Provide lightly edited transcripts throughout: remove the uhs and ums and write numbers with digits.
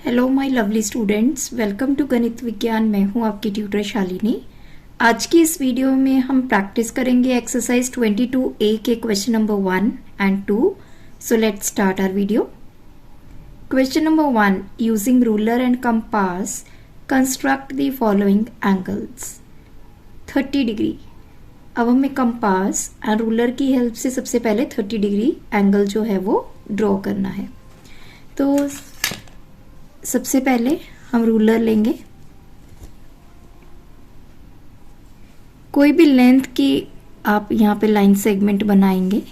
Hello my lovely students, welcome to Ganit Vigyan. मैं हूं आपकी ट्यूटर शालिनी। आज की इस वीडियो में हम प्रैक्टिस करेंगे एक्सरसाइज 22A के question number 1 and 2। So let's start our video. Question number 1, using ruler and compass construct the following angles. 30 degree. अब हमें कंपास एंड रूलर की हेल्प से सबसे पहले 30 डिग्री एंगल जो है वो ड्रॉ करना है। तो सबसे पहले हम रूलर लेंगे, कोई भी लेंथ की आप यहाँ पे लाइन सेगमेंट बनाएंगे।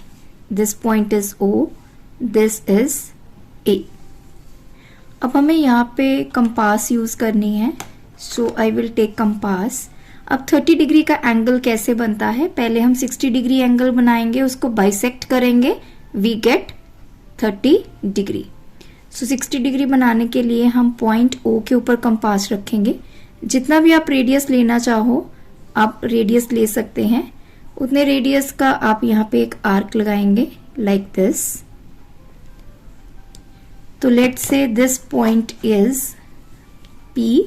This point is O, this is A। अब हमें यहाँ पे कंपास यूज करनी है, सो आई विल टेक कंपास। अब 30 डिग्री का एंगल कैसे बनता है, पहले हम 60 डिग्री एंगल बनाएंगे, उसको बाइसेक्ट करेंगे, we get 30 degree. So 60 degree बनाने के लिए हम पॉइंट O के ऊपर कंपास रखेंगे। जितना भी आप रेडियस लेना चाहो आप रेडियस ले सकते हैं। उतने रेडियस का आप यहाँ पे एक आर्क लगाएंगे लाइक दिस। तो let's say this point is P,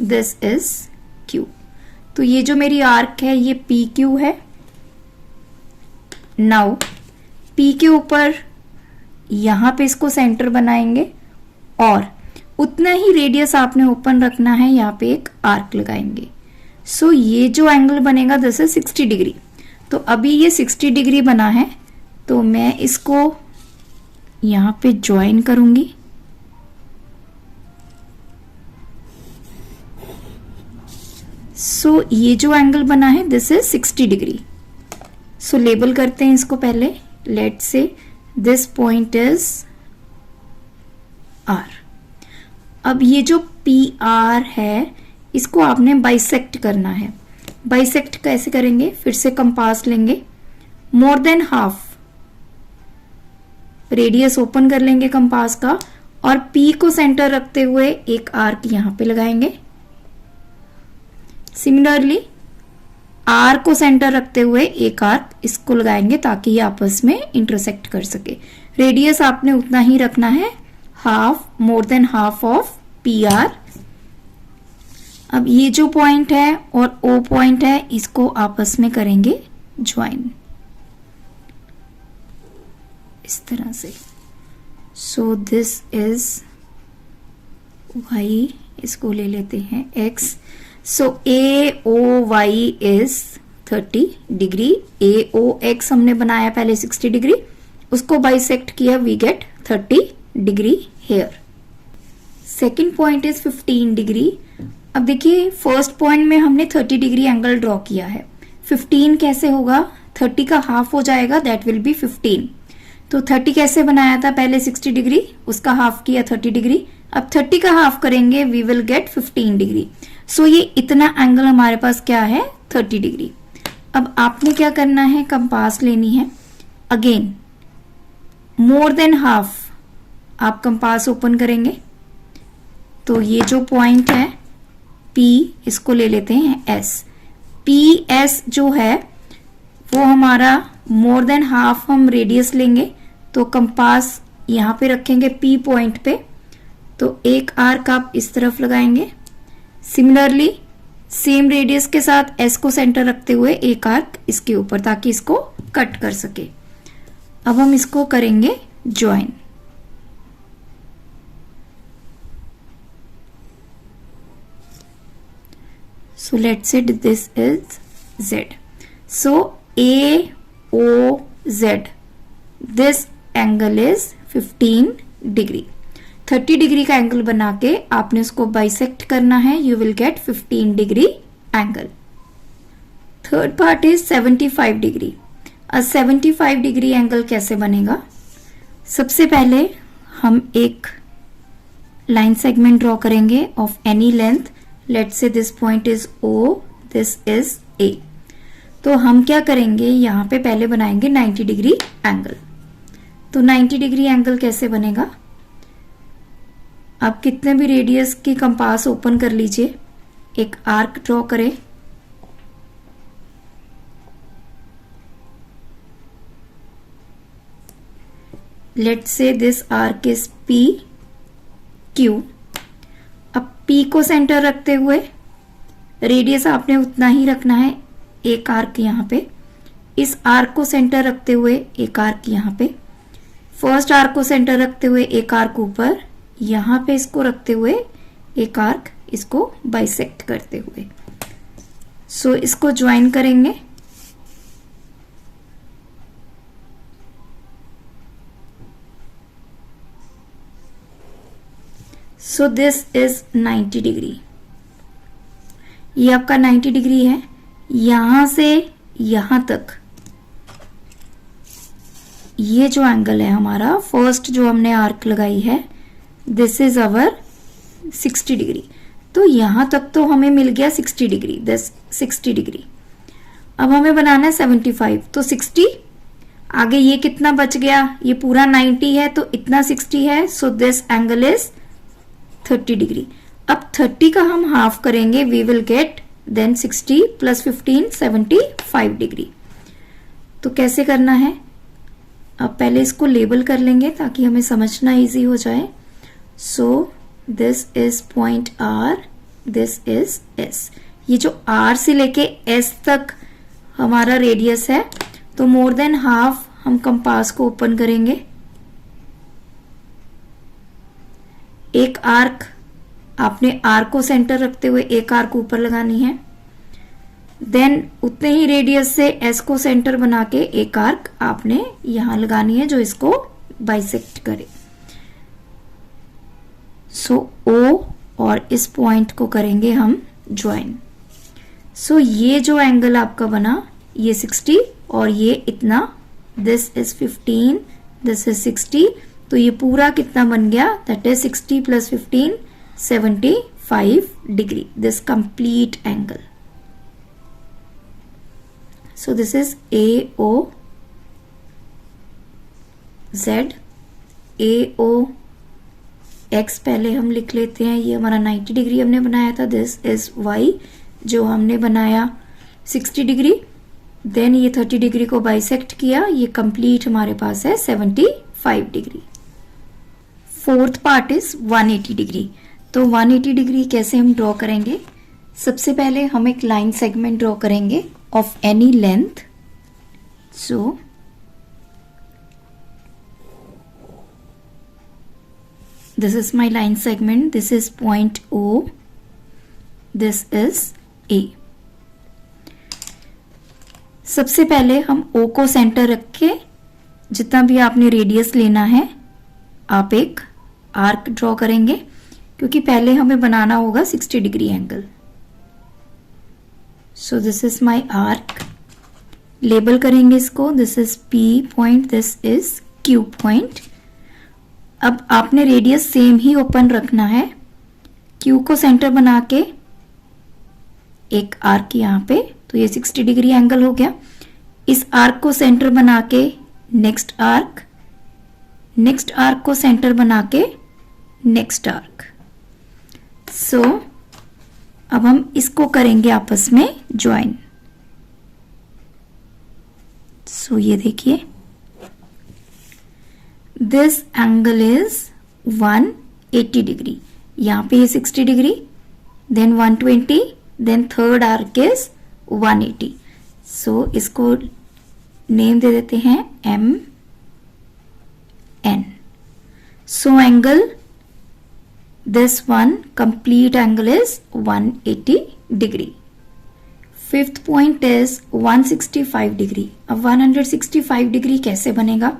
this is Q। तो ये जो मेरी आर्क है ये PQ है। नाउ P के ऊपर यहां पे इसको सेंटर बनाएंगे और उतना ही रेडियस आपने ओपन रखना है, यहाँ पे एक आर्क लगाएंगे। सो ये जो एंगल बनेगा दिस इज 60 डिग्री। तो अभी ये 60 डिग्री बना है, तो मैं इसको यहाँ पे ज्वाइन करूंगी। सो ये जो एंगल बना है this is 60 degree. So label करते हैं इसको पहले। Let's say this point is R। अब ये जो PR है इसको आपने बाइसेक्ट करना है। बाइसेक्ट कैसे करेंगे, फिर से कंपास लेंगे, मोर देन हाफ रेडियस ओपन कर लेंगे कंपास का और P को सेंटर रखते हुए एक आर्क यहां पे लगाएंगे। सिमिलरली R को सेंटर रखते हुए एक आर्क इसको लगाएंगे ताकि ये आपस में इंटरसेक्ट कर सके। रेडियस आपने उतना ही रखना है, half, more than half of PR। अब ये जो पॉइंट है और O पॉइंट है इसको आपस में करेंगे ज्वाइन इस तरह से। सो दिस इज Y, इसको ले लेते हैं X। So AOY is 30 degree. AOX हमने बनाया पहले 60 डिग्री, उसको बाइसेक्ट किया, we get 30 degree here. Second point is 15 degree. अब देखिए फर्स्ट पॉइंट में हमने 30 डिग्री एंगल ड्रॉ किया है, 15 कैसे होगा, 30 का हाफ हो जाएगा, दैट विल बी 15। तो 30 कैसे बनाया था, पहले 60 डिग्री, उसका हाफ किया 30 डिग्री। अब 30 का हाफ करेंगे, वी विल गेट 15 डिग्री। सो ये इतना एंगल हमारे पास क्या है, 30 डिग्री। अब आपने क्या करना है, कंपास लेनी है, अगेन मोर देन हाफ आप कंपास ओपन करेंगे। तो ये जो पॉइंट है P, इसको ले लेते हैं S। PS जो है वो हमारा मोर देन हाफ हम रेडियस लेंगे, तो कंपास यहां पे रखेंगे P पॉइंट पे, तो एक आर्क आप इस तरफ लगाएंगे। सिमिलरली सेम रेडियस के साथ S को सेंटर रखते हुए एक आर्क इसके ऊपर ताकि इसको कट कर सके। अब हम इसको करेंगे join. So let's say this is Z। So AOZ, this angle is 15 degree. 30 degree का एंगल बना के आपने उसको बाइसेक्ट करना है, you will get 15 degree angle. Third part is 75 degree. अब 75 डिग्री एंगल कैसे बनेगा, सबसे पहले हम एक लाइन सेगमेंट ड्रॉ करेंगे of any length. Let's say this point is O, this is A। तो हम क्या करेंगे, यहाँ पे पहले बनाएंगे 90 डिग्री एंगल। तो 90 डिग्री एंगल कैसे बनेगा, आप कितने भी रेडियस की कंपास ओपन कर लीजिए, एक आर्क ड्रॉ करें, let's say this arc is PQ अब P को सेंटर रखते हुए रेडियस आपने उतना ही रखना है, एक आर्क यहाँ पे, इस आर्क को सेंटर रखते हुए एक आर्क यहाँ पे, फर्स्ट आर्क को सेंटर रखते हुए एक आर्क ऊपर, यहाँ पे इसको रखते हुए एक आर्क इसको बाइसेक्ट करते हुए। सो इसको ज्वाइन करेंगे। So this is 90 degree. ये आपका 90 डिग्री है। यहां से यहां तक ये जो एंगल है हमारा, फर्स्ट जो हमने आर्क लगाई है, दिस इज अवर 60 डिग्री। तो यहां तक तो हमें मिल गया 60 डिग्री, दिस 60 डिग्री। अब हमें बनाना है 75, तो 60 आगे ये कितना बच गया, ये पूरा 90 है तो इतना 60 है, so this angle is 30 degree. अब 30 का हम हाफ करेंगे, we will get then 60 plus 15 75 degree. तो कैसे करना है, अब पहले इसको लेबल कर लेंगे ताकि हमें समझना इजी हो जाए। सो this is point R, this is S। ये जो R से लेके S तक हमारा रेडियस है, तो मोर देन हाफ हम कंपास को ओपन करेंगे। एक आर्क आपने आर्क को सेंटर रखते हुए एक आर्क ऊपर लगानी है, देन उतने ही रेडियस से S को सेंटर बना के एक आर्क आपने यहां लगानी है जो इसको बाइसेक्ट करे। सो O और इस पॉइंट को करेंगे हम ज्वाइन। सो ये जो एंगल आपका बना, ये 60 और ये इतना, दिस इज 15, दिस इज 60, तो ये पूरा कितना बन गया, that is 60 plus 15 75 degree, this complete angle. So this is AOZ, AOX पहले हम लिख लेते हैं, ये हमारा 90 डिग्री हमने बनाया था, दिस इज Y जो हमने बनाया 60 डिग्री, देन ये 30 डिग्री को बाइसेक्ट किया, ये कंप्लीट हमारे पास है 75 degree. Fourth part is 180 degree. तो 180 डिग्री कैसे हम ड्रॉ करेंगे, सबसे पहले हम एक लाइन सेगमेंट ड्रॉ करेंगे of any length. So this is my line segment, this is point O, this is A। सबसे पहले हम O को सेंटर रख के जितना भी आपने रेडियस लेना है आप एक आर्क ड्रॉ करेंगे, क्योंकि पहले हमें बनाना होगा 60 degree angle. So this is my arc, label करेंगे इसको, this is P point, this is Q point. अब आपने रेडियस सेम ही ओपन रखना है, Q को सेंटर बना के एक आर्क यहाँ पे, तो ये 60 डिग्री एंगल हो गया। इस आर्क को सेंटर बना के नेक्स्ट आर्क, नेक्स्ट आर्क को सेंटर बना के नेक्स्ट आर्क। सो अब हम इसको करेंगे आपस में ज्वाइन। सो ये देखिए, दिस एंगल इज 180 डिग्री, यहाँ पे ये 60 degree, then 120, then third arc is 180। So इसको नेम दे देते हैं MN। So angle this one complete angle is 180 degree। Fifth point is 165 degree. अब 165 डिग्री कैसे बनेगा,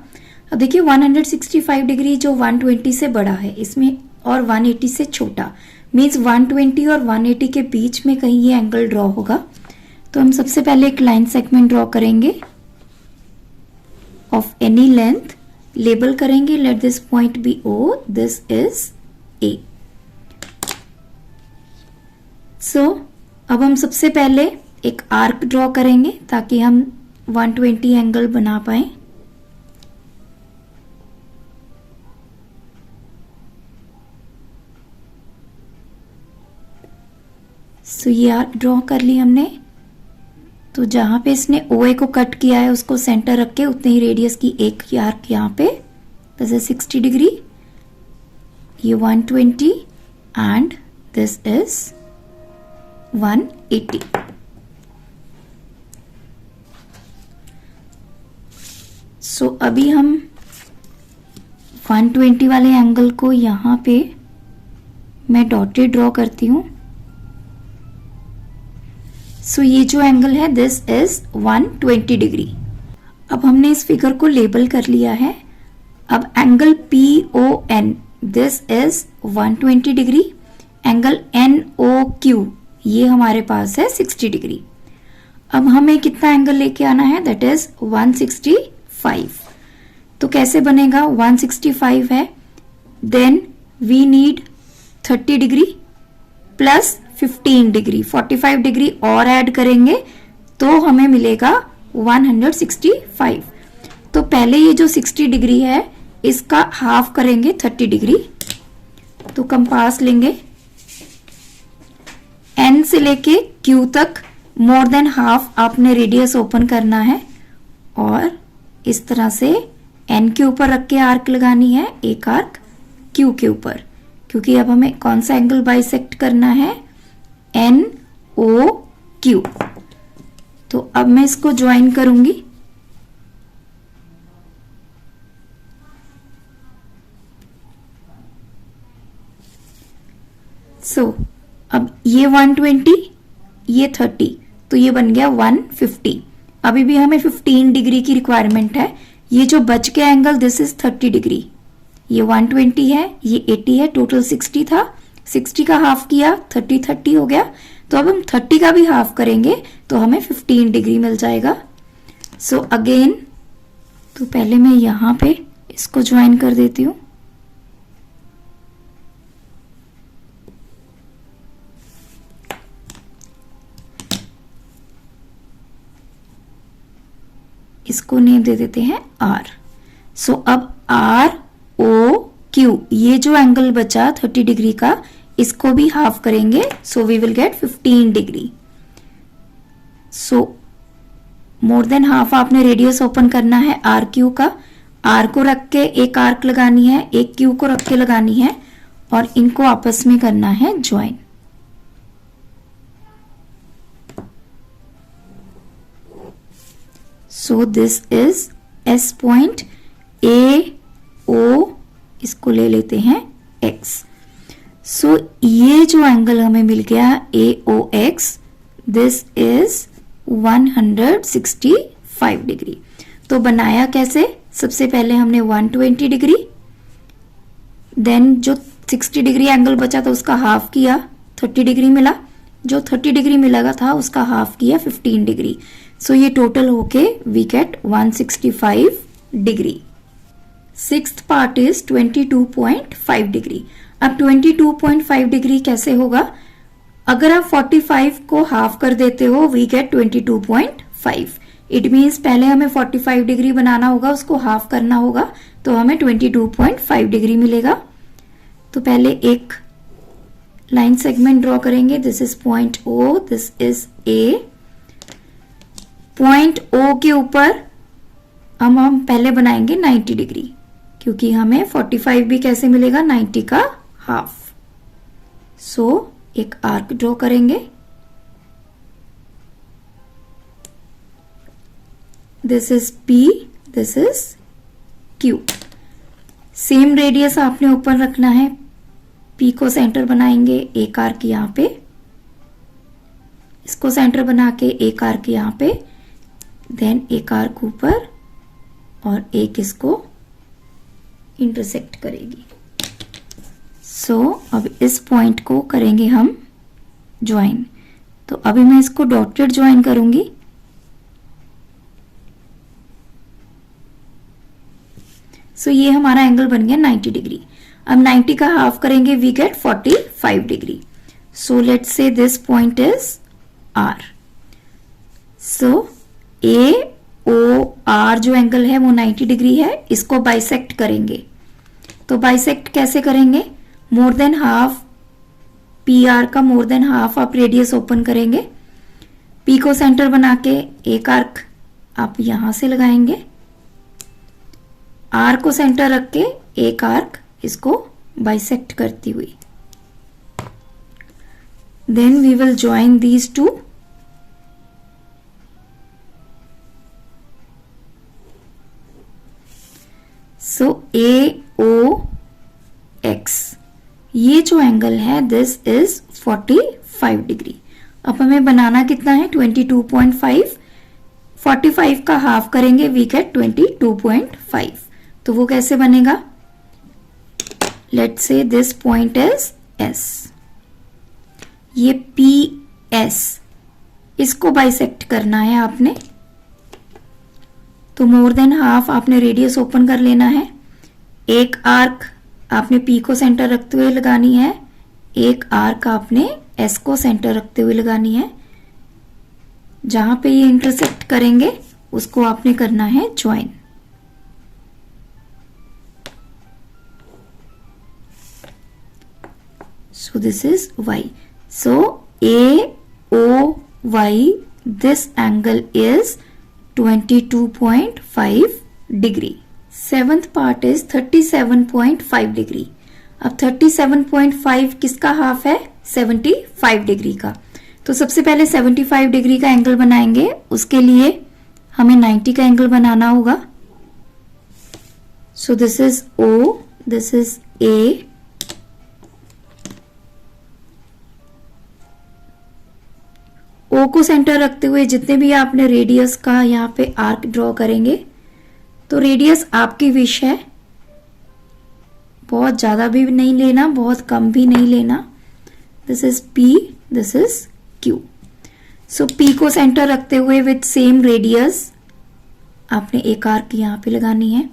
अब देखिए 165 डिग्री जो 120 से बड़ा है इसमें और 180 से छोटा, मीन्स 120 और 180 के बीच में कहीं ये एंगल ड्रॉ होगा। तो हम सबसे पहले एक लाइन सेगमेंट ड्रॉ करेंगे ऑफ एनी लेंथ, लेबल करेंगे, let this point be O, this is A। So अब हम सबसे पहले एक आर्क ड्रॉ करेंगे ताकि हम 120 एंगल बना पाए। सो ये आर्क ड्रॉ कर ली हमने। तो जहां पे इसने OA को कट किया है उसको सेंटर रख के उतने ही रेडियस की एक आर्क यहाँ पे, दिस इज 60 डिग्री, ये 120 एंड दिस इज 180. सो अभी हम 120 वाले एंगल को यहां पे मैं डॉटेड ड्रॉ करती हूं. सो ये जो एंगल है दिस इज 120 डिग्री. अब हमने इस फिगर को लेबल कर लिया है. अब angle PON this is 120 degree. Angle NOQ ये हमारे पास है 60 डिग्री. अब हमें कितना एंगल लेके आना है, दैट इज 165. तो कैसे बनेगा, 165 है, then we need 30 degree plus 15 degree, 45 degree और ऐड करेंगे तो हमें मिलेगा 165. तो पहले ये जो 60 डिग्री है इसका हाफ करेंगे 30 डिग्री. तो कंपास लेंगे, N से लेके Q तक मोर देन हाफ आपने रेडियस ओपन करना है और इस तरह से N के ऊपर रख के आर्क लगानी है, एक आर्क Q के ऊपर, क्योंकि अब हमें कौन सा एंगल बाइसेक्ट करना है, NOQ. तो अब मैं इसको ज्वाइन करूंगी. सो अब ये 120, ये 30, तो ये बन गया 150. अभी भी हमें 15 डिग्री की रिक्वायरमेंट है. ये जो बच के एंगल दिस इज 30 डिग्री. ये 120 है, ये 80 है, टोटल 60 था. 60 का हाफ किया, 30 हो गया. तो अब हम 30 का भी हाफ करेंगे तो हमें 15 डिग्री मिल जाएगा. सो अगेन, तो पहले मैं यहां पे इसको ज्वाइन कर देती हूं. इसको नेम दे देते हैं R. सो अब ROQ ये जो एंगल बचा 30 डिग्री का, इसको भी हाफ करेंगे. So we will get 15 degree. So more than half आपने रेडियस ओपन करना है RQ का. R को रख के एक आर्क लगानी है, एक Q को रख के लगानी है और इनको आपस में करना है join. So this is S point, AO इसको ले लेते हैं X. सो ये जो एंगल हमें मिल गया AOX दिस इज 165 डिग्री. तो बनाया कैसे, सबसे पहले हमने 120 डिग्री, देन जो 60 डिग्री एंगल बचा था उसका हाफ किया, 30 डिग्री मिला. जो 30 डिग्री मिला था उसका हाफ किया 15 डिग्री. सो ये टोटल होके we get 165 degree. Sixth part is 22.5 degree. अब 22.5 डिग्री कैसे होगा, अगर आप 45 को हाफ कर देते हो वी गेट 22.5. इट मीन्स पहले हमें 45 डिग्री बनाना होगा, उसको हाफ करना होगा, तो हमें 22.5 डिग्री मिलेगा. तो पहले एक लाइन सेगमेंट ड्रॉ करेंगे. This is point O, this is A. Point O के ऊपर हम पहले बनाएंगे 90 डिग्री, क्योंकि हमें 45 भी कैसे मिलेगा, 90 का हाफ. सो एक आर्क ड्रॉ करेंगे. This is P, this is Q. Same radius आपने ऊपर रखना है. P को सेंटर बनाएंगे, एक आर्क यहां पे, इसको सेंटर बना के एक आर्क यहां पे, देन एक आर्क ऊपर और एक इसको इंटरसेक्ट करेगी. सो अब इस पॉइंट को करेंगे हम ज्वाइन. तो अभी मैं इसको डॉटेड ज्वाइन करूंगी. सो ये हमारा एंगल बन गया 90 डिग्री. अब 90 का हाफ करेंगे, we get 45 degree. So let's say this point is R. So AOR जो एंगल है वो 90 डिग्री है, इसको बाइसेक्ट करेंगे. तो बाइसेक्ट कैसे करेंगे, मोर देन हाफ, PR का मोर देन हाफ आप रेडियस ओपन करेंगे. P को सेंटर बना के एक आर्क आप यहां से लगाएंगे, R को सेंटर रख के एक आर्क इसको बाइसेक्ट करती हुई. then we will join these two. So AOX, ये जो एंगल है दिस इज 45 डिग्री. अब हमें बनाना कितना है 22.5. 45 का हाफ करेंगे वी गेट 22.5. तो वो कैसे बनेगा? Let's say this point is S. ये PS, इसको बाइसेक्ट करना है आपने. तो मोर देन हाफ आपने रेडियस ओपन कर लेना है. एक आर्क आपने P को सेंटर रखते हुए लगानी है, एक आर्क आपने S को सेंटर रखते हुए लगानी है. जहां पे ये इंटरसेक्ट करेंगे उसको आपने करना है join. So this is Y. So AOY, this angle is 22.5 degree. Seventh part is 37.5 degree. अब 37.5 किसका हाफ है? 75 डिग्री का. तो सबसे पहले 75 डिग्री का एंगल बनाएंगे. उसके लिए हमें 90 का एंगल बनाना होगा. So this is O, this is A. O को सेंटर रखते हुए जितने भी आपने रेडियस का यहाँ पे आर्क ड्रॉ करेंगे, तो रेडियस आपकी विश है. बहुत ज्यादा भी नहीं लेना, बहुत कम भी नहीं लेना. This is P, this is Q. So P को सेंटर रखते हुए विथ सेम रेडियस आपने एक आर्क यहाँ पे लगानी है.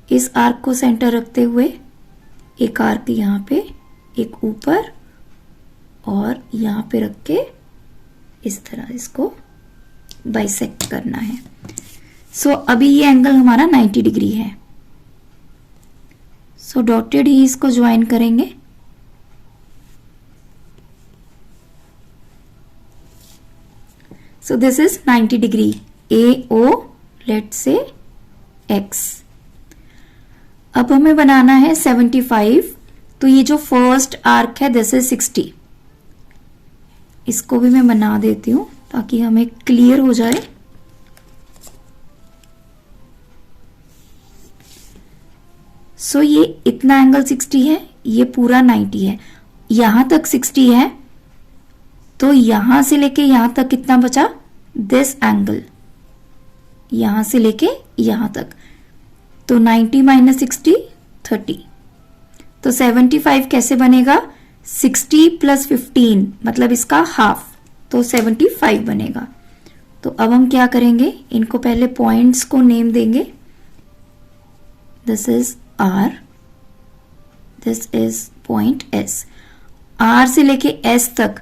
इस आर्क को सेंटर रखते हुए एक आर्क यहाँ पे, एक ऊपर और यहाँ पे रख के इस तरह इसको बाइसेक्ट करना है. सो अभी ये एंगल हमारा 90 डिग्री है. सो डॉटेड ही इसको ज्वाइन करेंगे. So this is 90 degree. AO, let's say X. अब हमें बनाना है 75. तो ये जो फर्स्ट आर्क है दिस इज 60. इसको भी मैं बना देती हूं ताकि हमें क्लियर हो जाए. सो ये इतना एंगल 60 है, ये पूरा 90 है. यहां तक 60 है, तो यहां से लेके यहां तक कितना बचा? दिस एंगल यहां से लेके यहां तक. तो 90 माइनस 60 30. तो 75 कैसे बनेगा? 60 प्लस 15 मतलब इसका हाफ, तो 75 बनेगा. तो अब हम क्या करेंगे, इनको पहले पॉइंट्स को नेम देंगे. This is R, this is point S. R से लेके S तक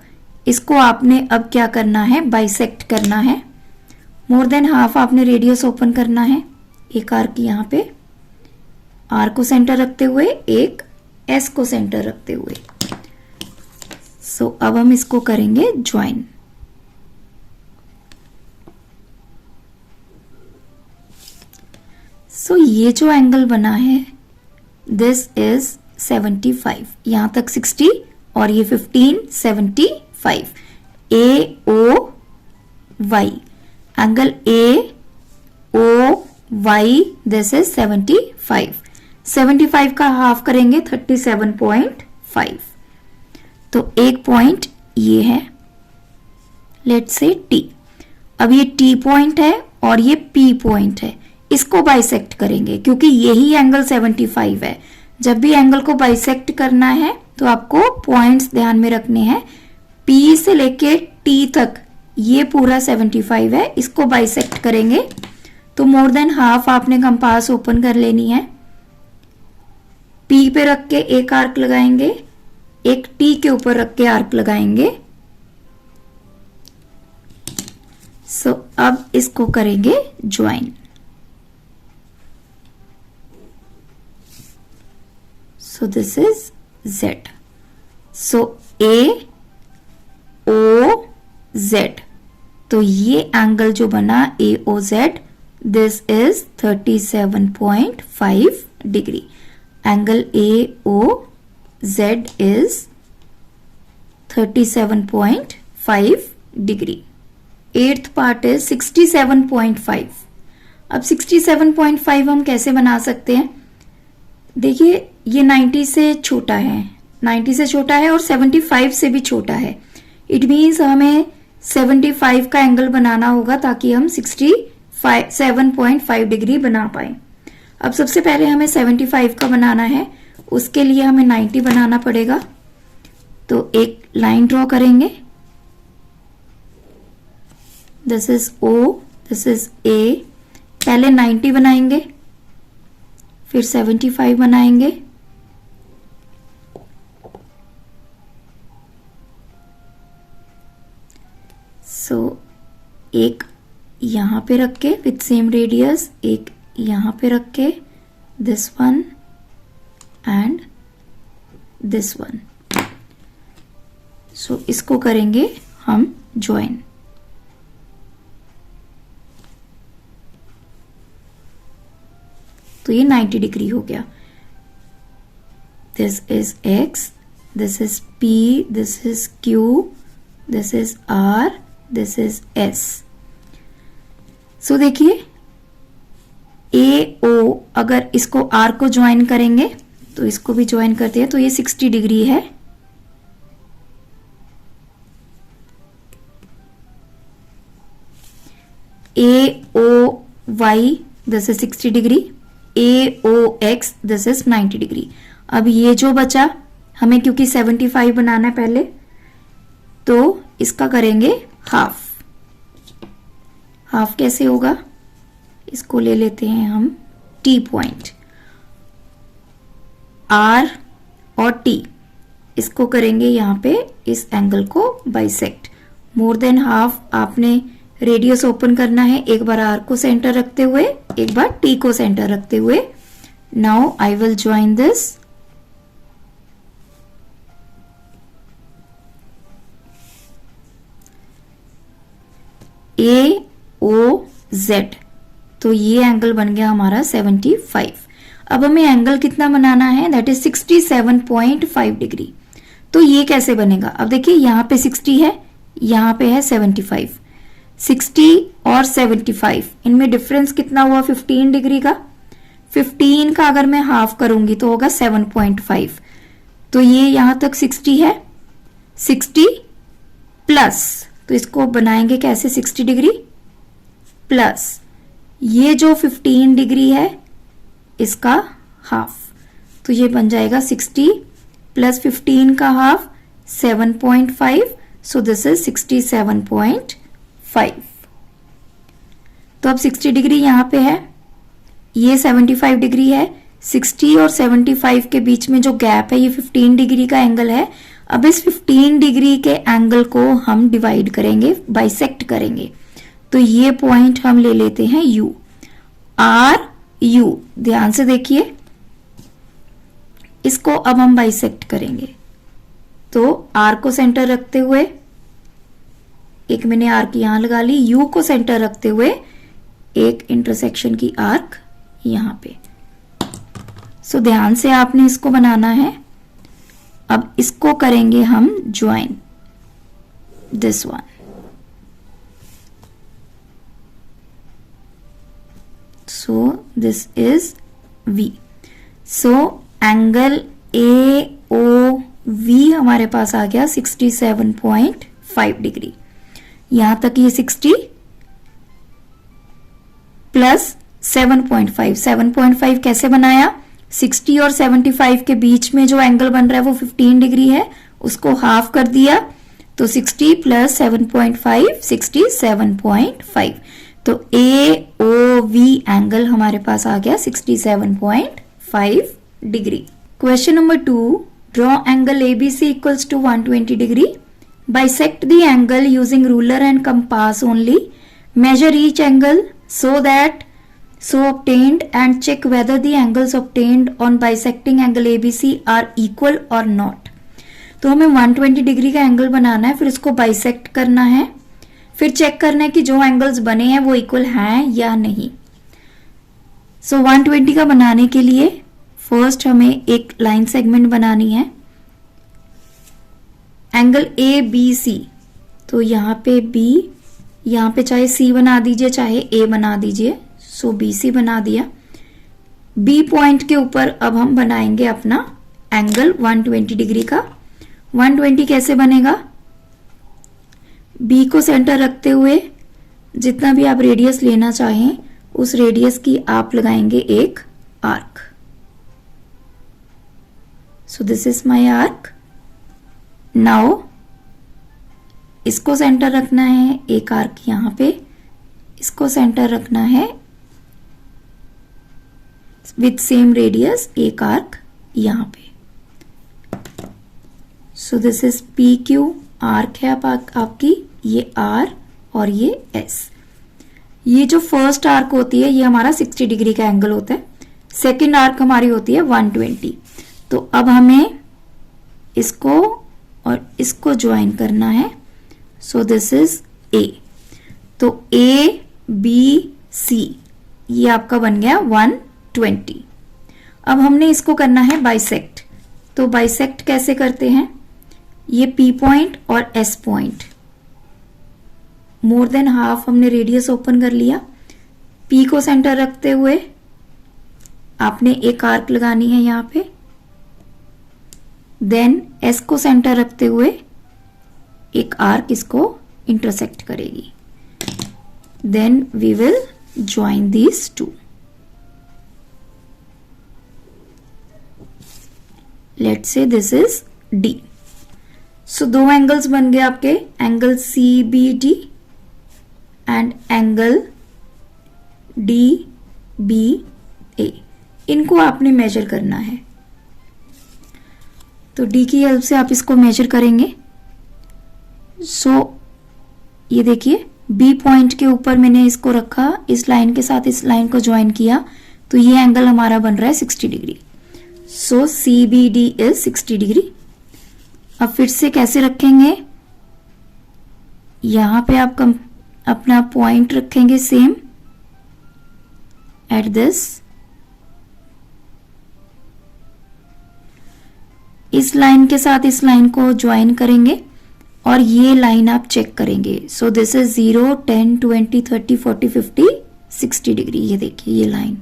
इसको आपने अब क्या करना है? बाइसेक्ट करना है. मोर देन हाफ आपने रेडियस ओपन करना है. एक आर्क यहाँ पे, R को सेंटर रखते हुए, एक S को सेंटर रखते हुए. सो अब हम इसको करेंगे ज्वाइन. सो ये जो एंगल बना है दिस इज 75. यहां तक 60 और ये 15, 75. AOY, angle AOY, this is 75. 75 का हाफ करेंगे 37.5. तो एक पॉइंट ये है, लेट्स से T. अब ये T पॉइंट है और ये P पॉइंट है. इसको बाइसेक्ट करेंगे क्योंकि यही एंगल 75 है. जब भी एंगल को बाइसेक्ट करना है तो आपको पॉइंट्स ध्यान में रखने हैं. P से लेके T तक ये पूरा 75 है. इसको बाइसेक्ट करेंगे तो मोर देन हाफ आपने कंपास ओपन कर लेनी है. P पे रख के एक आर्क लगाएंगे, एक T के ऊपर रख के आर्क लगाएंगे. सो अब इसको करेंगे join. So this is Z. So AOZ. तो ये एंगल जो बना AOZ, this is 37.5 degree. Angle AOZ is 37.5 degree. Eighth part is 67.5। अब 67.5 हम कैसे बना सकते हैं? देखिए ये 90 से छोटा है, 90 से छोटा है और 75 से भी छोटा है। इट मीन्स हमें 75 का एंगल बनाना होगा ताकि हम 67.5 डिग्री बना पाए। अब सबसे पहले हमें 75 का बनाना है, उसके लिए हमें 90 बनाना पड़ेगा। तो एक लाइन ड्रॉ करेंगे, this is O, this is A। पहले 90 बनाएंगे, फिर 75 बनाएंगे, एक यहां पे रख के विथ सेम रेडियस, एक यहां पे रख के, this one and this one. इसको करेंगे हम ज्वाइन। तो ये 90 डिग्री हो गया। This is X, this is P, this is Q, this is R, this is S। सो देखिए AO, अगर इसको R को ज्वाइन करेंगे तो इसको भी ज्वाइन करते हैं, तो ये 60 डिग्री है। AOY, this is 60 degree. AOX, this is 90 degree. अब ये जो बचा हमें, क्योंकि 75 बनाना है पहले, तो इसका करेंगे हाफ। हाफ कैसे होगा? इसको ले लेते हैं हम T पॉइंट, R और T, इसको करेंगे यहाँ पे इस एंगल को बाइसेक्ट। मोर देन हाफ आपने रेडियस ओपन करना है, एक बार R को सेंटर रखते हुए, एक बार T को सेंटर रखते हुए। Now I will join this. AOZ, तो ये एंगल बन गया हमारा 75। अब हमें एंगल कितना बनाना है? That is 67.5 degree. तो ये कैसे बनेगा? अब देखिए यहाँ पे 60 है, यहाँ पे है 75। 60 और 75 इनमें डिफरेंस कितना हुआ? 15 डिग्री का। 15 का अगर मैं हाफ करूंगी तो होगा 7.5। तो ये यहां तक 60 है, 60 प्लस, तो इसको बनाएंगे कैसे? 60 डिग्री प्लस ये जो 15 डिग्री है इसका हाफ, तो ये बन जाएगा 60 प्लस 15 का हाफ 7.5। So this is 67.5। तो अब 60 डिग्री यहां पे है, ये 75 डिग्री है। 60 और 75 के बीच में जो गैप है ये 15 डिग्री का एंगल है। अब इस 15 डिग्री के एंगल को हम डिवाइड करेंगे, बाइसेक्ट करेंगे। तो ये पॉइंट हम ले लेते हैं U, R U। ध्यान से देखिए, इसको अब हम बाइसेक्ट करेंगे। तो R को सेंटर रखते हुए, एक मैंने आर्क यहां लगा ली, U को सेंटर रखते हुए एक इंटरसेक्शन की आर्क यहां पे। सो ध्यान से आपने इसको बनाना है। अब इसको करेंगे हम join, this one. So this is V। So angle AOV हमारे पास आ गया 67.5 डिग्री। यहां तक ये 60 प्लस 7.5। 7.5 कैसे बनाया? 60 और 75 के बीच में जो एंगल बन रहा है वो 15 डिग्री है, उसको हाफ कर दिया, तो 60 प्लस 7.5 67.5। तो AOV एंगल हमारे पास आ गया 67.5 degree. Question number 2, draw angle ABC equals to 120 degree. Bisect the angle using ruler and compass only. Measure each angle so obtained and check whether the angles obtained on bisecting angle ABC are equal or not. तो हमें 120 degree का angle बनाना है, फिर इसको bisect करना है, फिर check करना है कि जो एंगल्स बने हैं वो इक्वल हैं या नहीं। सो 120 का बनाने के लिए फर्स्ट हमें एक लाइन सेगमेंट बनानी है। एंगल ए बी सी, तो यहाँ पे बी, यहाँ पे चाहे सी बना दीजिए चाहे ए बना दीजिए, सो बी सी बना दिया। बी पॉइंट के ऊपर अब हम बनाएंगे अपना एंगल 120 डिग्री का। 120 कैसे बनेगा? बी को सेंटर रखते हुए जितना भी आप रेडियस लेना चाहें उस रेडियस की आप लगाएंगे एक arc. So this is my arc. Now इसको सेंटर रखना है एक आर्क यहां पे, इसको सेंटर रखना है विथ सेम रेडियस एक आर्क यहां पे। सो this is P Q, arc है आपकी, ये आर और ये एस। ये जो फर्स्ट आर्क होती है ये हमारा 60 डिग्री का एंगल होता है, सेकेंड आर्क हमारी होती है 120। तो अब हमें इसको और इसको ज्वाइन करना है। So this is a. तो ए बी सी ये आपका बन गया 120। अब हमने इसको करना है बाइसेक्ट। तो बाइसेक्ट कैसे करते हैं? ये पी पॉइंट और एस पॉइंट, मोर देन हाफ हमने रेडियस ओपन कर लिया। पी को सेंटर रखते हुए आपने एक आर्क लगानी है यहां पे, देन एस को सेंटर रखते हुए एक आर्क इसको इंटरसेक्ट करेगी। Then we will join these two. Let's say this is D. So दो एंगल्स बन गए आपके, angle C B D and angle D B A. इनको आपने मेजर करना है। तो डी की हेल्प से आप इसको मेजर करेंगे। सो ये देखिए बी पॉइंट के ऊपर मैंने इसको रखा, इस लाइन के साथ इस लाइन को ज्वाइन किया, तो ये एंगल हमारा बन रहा है 60 degree. So C B D is 60 degree. अब फिर से कैसे रखेंगे? यहां पे आप अपना पॉइंट रखेंगे सेम एट दिस। इस लाइन के साथ इस लाइन को ज्वाइन करेंगे और ये लाइन आप चेक करेंगे। So this is 0, 10, 20, 30, 40, 50, 60 degree. ये देखिए ये line.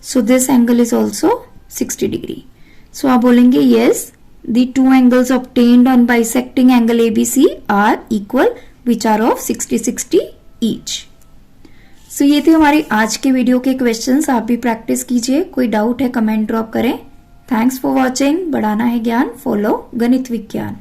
So this angle is also 60 degree. So आप बोलेंगे yes, the two angles obtained on bisecting angle ABC are equal which are of 60-60 each. So ये थे हमारे आज के वीडियो के क्वेश्चंस। आप भी प्रैक्टिस कीजिए, कोई डाउट है कमेंट ड्रॉप करें। Thanks for watching. बढ़ाना है ज्ञान, फॉलो गणित विज्ञान।